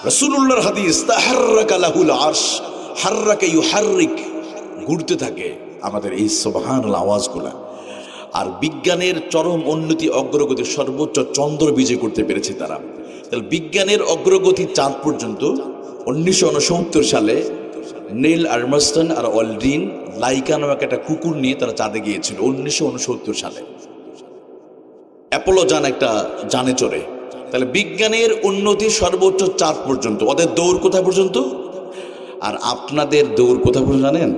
রাসূলুল্লাহর হাদিস, তাহাররাকা লাহুল আরশ, হাররাকা ইউহাররিক, ঘুরতে থাকে আমাদের এই সুবহানাল্লাহ আওয়াজগুলা। আর বিজ্ঞানের চরম উন্নতি অগ্রগতি সর্বোচ্চ চন্দ্র বিজয় করতে পেরেছে তারা। তাহলে বিজ্ঞানের অগ্রগতি চাঁদ পর্যন্ত 1969 সালে নীল আর্মস্টন আর অলড্রিন লাইকা নামক একটা কুকুর নিয়ে তারা চাঁদে গিয়েছিল 1969 সালে। অ্যাপোলো যান একটা যানে চড়ে। তাহলে বিজ্ঞানের উন্নতি সর্বোচ্চ চাঁদ পর্যন্ত, ওদের দৌড় কোথায় পর্যন্ত? আর আপনাদের দৌড় কোথায় পর্যন্ত জানেন?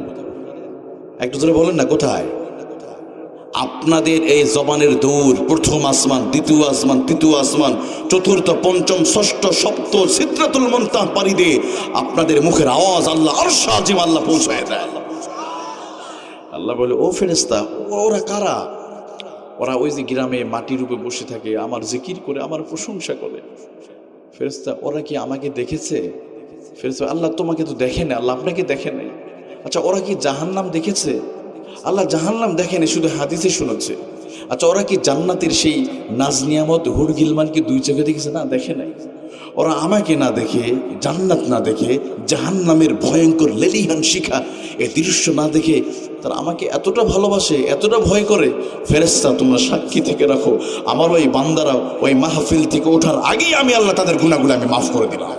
একটু ধরে বলেন না কোথায়? আপনাদের এই জবানের দৌড় প্রথম আসমান, দ্বিতীয় আসমান, তৃতীয় আসমান, চতুর্থ, পঞ্চম, ষষ্ঠ, সপ্ত, সিদরাতুল মুনতাহা পাড়ি দিয়ে আপনাদের মুখের আওয়াজ আল্লাহ আরশ আজিম আল্লাহ পৌঁছায় দেয়। আল্লাহ বলে, ও ফেরেশতা, ওরা কারা? ওরা ওই যে গ্রামে মাটির উপরে বসে থাকে, আমার জিকির করে, আমার প্রশংসা করে। ফেরেশতা, ওরা কি আমাকে দেখেছে? ফেরেশতা, আল্লাহ তোমাকে তো দেখে না, আল্লাহ আপনাকে দেখে নাই। আচ্ছা, ওরা কি জাহান্নাম দেখেছে? আল্লাহ জাহান্নাম দেখেনি, শুধু হাদিসে শুনেছে। আচ্ছা, ওরা কি জান্নাতের সেই নাজ নিয়ামত হুর গিলমান কি দুই চোখে দেখেছে? না, দেখে নাই। ওরা আমাকে না দেখে, জান্নাত না দেখে, জাহান্নামের ভয়ঙ্কর লেলিহান শিখা এই দৃশ্য না দেখে তারা আমাকে এতটা ভালোবাসে, এতটা ভয় করে। ফেরেশতা, তোমরা সাক্ষী থেকে রাখো, আমার ওই বান্দারা ওই মাহফিল থেকে ওঠার আগেই আমি আল্লাহ তাদের গুনাহগুলো আমি মাফ করে দিলাম।